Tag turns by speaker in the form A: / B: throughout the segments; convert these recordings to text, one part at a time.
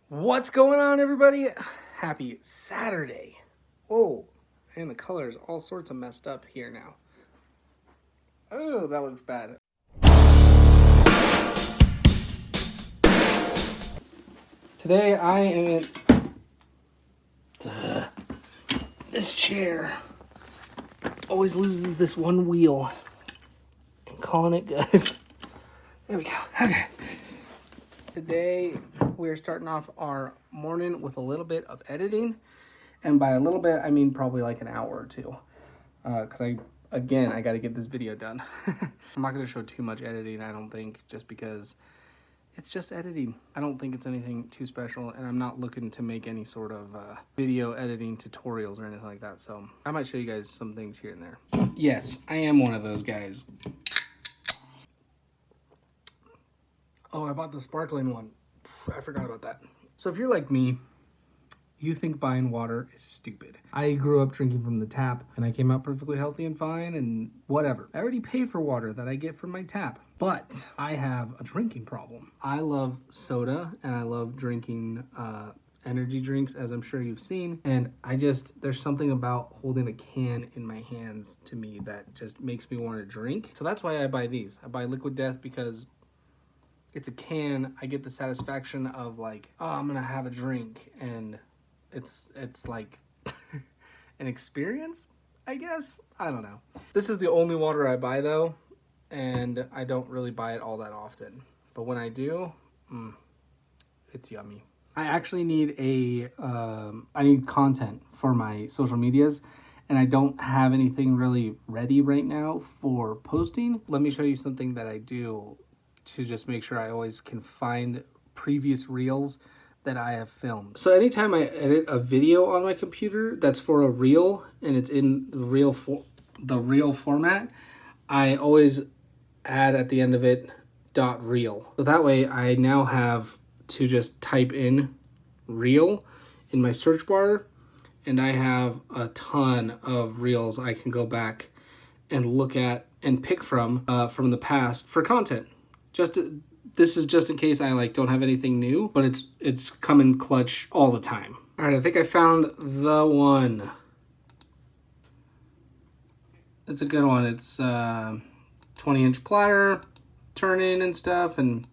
A: What's going on, everybody? Happy Saturday. Oh, and the color's all sorts of messed up here now. Oh, that looks bad. Today I am in this chair. Always loses this one wheel. And calling it good. There we go. Okay. Today we're starting off our morning with a little bit of editing. And by a little bit, I mean probably like an hour or two. Because I got to get this video done. I'm not going to show too much editing, I don't think, just because it's just editing. I don't think it's anything too special, and I'm not looking to make any sort of video editing tutorials or anything like that. So I might show you guys some things here and there. Yes, I am one of those guys. Oh, I bought the sparkling one. I forgot about that. So if you're like me, you think buying water is stupid. I grew up drinking from the tap and I came out perfectly healthy and fine and whatever. I already pay for water that I get from my tap, but I have a drinking problem. I love soda and I love drinking energy drinks, as I'm sure you've seen. And there's something about holding a can in my hands to me that just makes me want to drink. So that's why I buy these. I buy Liquid Death because it's a can. I get the satisfaction of like, oh, I'm gonna have a drink, and it's like an experience, I guess. I don't know. This is the only water I buy though, and I don't really buy it all that often. But when I do, it's yummy. I actually need I need content for my social medias, and I don't have anything really ready right now for posting. Let me show you something that I do to just make sure I always can find previous reels that I have filmed. So anytime I edit a video on my computer that's for a reel and it's in the reel format, I always add at the end of it .reel. So that way I now have to just type in reel in my search bar, and I have a ton of reels I can go back and look at and pick from the past for content. This is just in case I don't have anything new, but it's coming clutch all the time. All right, I think I found the one. It's a good one. It's 20-inch platter, turn in and stuff, and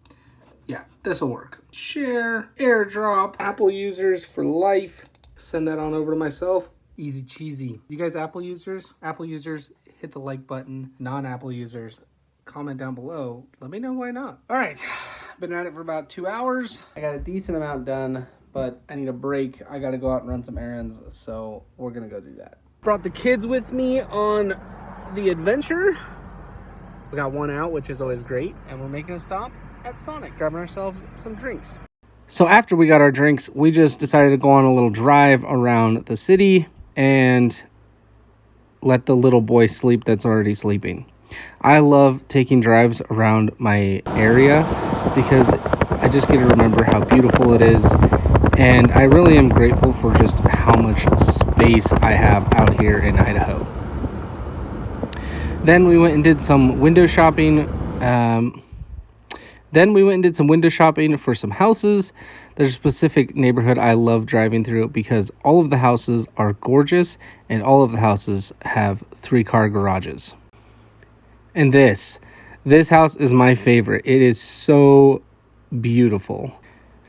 A: yeah, this will work. Share, airdrop, Apple users for life. Send that on over to myself. Easy cheesy. You guys Apple users? Apple users, hit the like button. Non-Apple users, comment down below. Let me know why not. All right, been at it for about 2 hours. I got a decent amount done, but I need a break. I got to go out and run some errands, so we're gonna go do that. Brought the kids with me on the adventure. We got one out, which is always great, and we're making a stop at Sonic, grabbing ourselves some drinks. So after we got our drinks, we just decided to go on a little drive around the city and let the little boy sleep that's already sleeping. I love taking drives around my area because I just get to remember how beautiful it is, and I really am grateful for just how much space I have out here in Idaho. Then we went and did some window shopping. For some houses. There's a specific neighborhood I love driving through because all of the houses are gorgeous and all of the houses have 3-car garages. And this house is my favorite. It is so beautiful.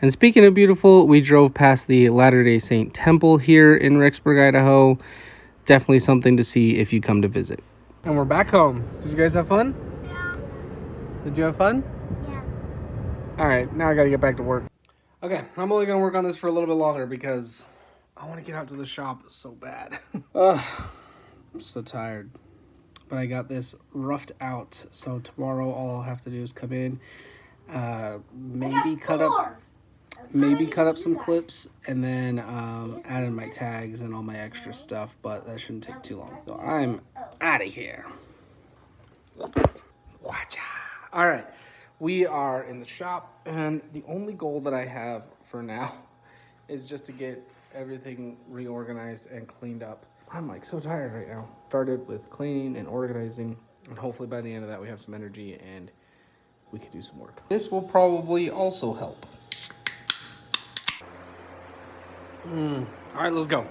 A: And speaking of beautiful, we drove past the Latter-day Saint Temple here in Rexburg, Idaho. Definitely something to see if you come to visit. And we're back home. Did you guys have fun?
B: Yeah.
A: Did you have fun?
B: Yeah.
A: All right, now I gotta get back to work. Okay, I'm only gonna work on this for a little bit longer because I want to get out to the shop so bad. I'm so tired. But I got this roughed out, so tomorrow all I'll have to do is come in, maybe cut up some clips, and then add in my tags and all my extra stuff, but that shouldn't take too long. So I'm out of here. Watcha. All right, we are in the shop, and the only goal that I have for now is just to get everything reorganized and cleaned up. I'm so tired right now. Started with cleaning and organizing, and hopefully by the end of that we have some energy and we can do some work. This will probably also help. All right, let's go.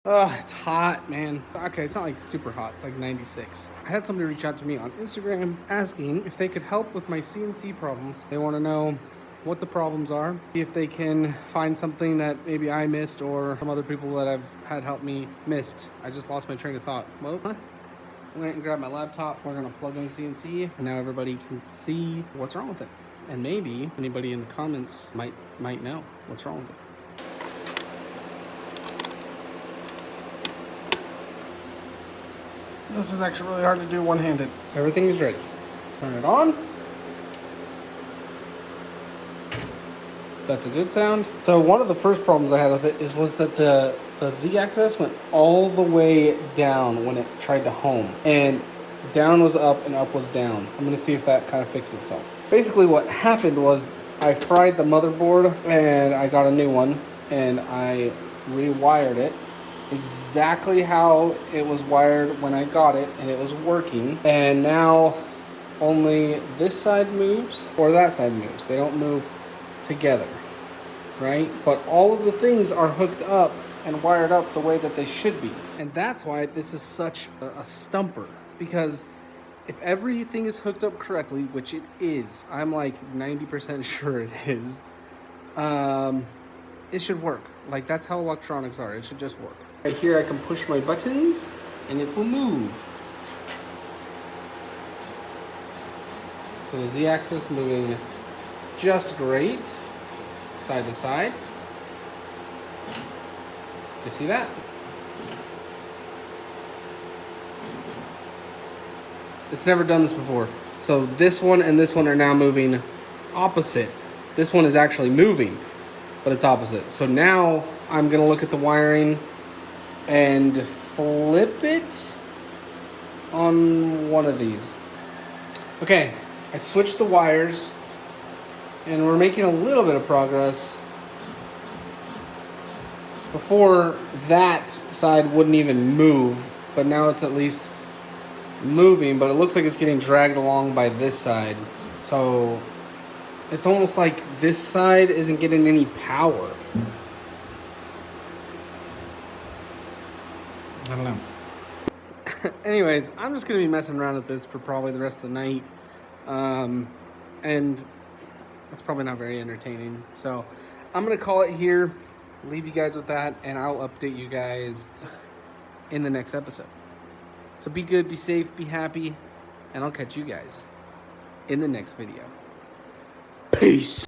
A: Oh, it's hot, man. Okay, it's not like super hot. It's like 96. I had somebody reach out to me on Instagram asking if they could help with my CNC problems. They want to know what the problems are, see if they can find something that maybe I missed or some other people that I've had help me missed. I just lost my train of thought. Well, I went and grabbed my laptop. We're gonna plug in the CNC, and now everybody can see what's wrong with it. And maybe anybody in the comments might know what's wrong with it. This is actually really hard to do one-handed. Everything is ready. Turn it on. That's a good sound. So one of the first problems I had with it was that the Z-axis went all the way down when it tried to home. And down was up and up was down. I'm gonna see if that kind of fixed itself. Basically what happened was I fried the motherboard and I got a new one and I rewired it exactly how it was wired when I got it, and it was working. And now only this side moves or that side moves. They don't move together, right? But all of the things are hooked up and wired up the way that they should be. And that's why this is such a stumper, because if everything is hooked up correctly, which it is, I'm like 90% sure it is, it should work. Like, that's how electronics are. It should just work. Right here I can push my buttons and it will move. So the Z-axis moving just great, side to side. Do you see that? It's never done this before. So this one and this one are now moving opposite. This one is actually moving, but it's opposite. So now I'm gonna look at the wiring and flip it on one of these. Okay, I switched the wires and we're making a little bit of progress. Before, that side wouldn't even move, but now it's at least moving, but it looks like it's getting dragged along by this side. So it's almost like this side isn't getting any power. I don't know. Anyways, I'm just going to be messing around with this for probably the rest of the night. And it's probably not very entertaining. So I'm going to call it here, leave you guys with that, and I'll update you guys in the next episode. So be good, be safe, be happy, and I'll catch you guys in the next video. Peace.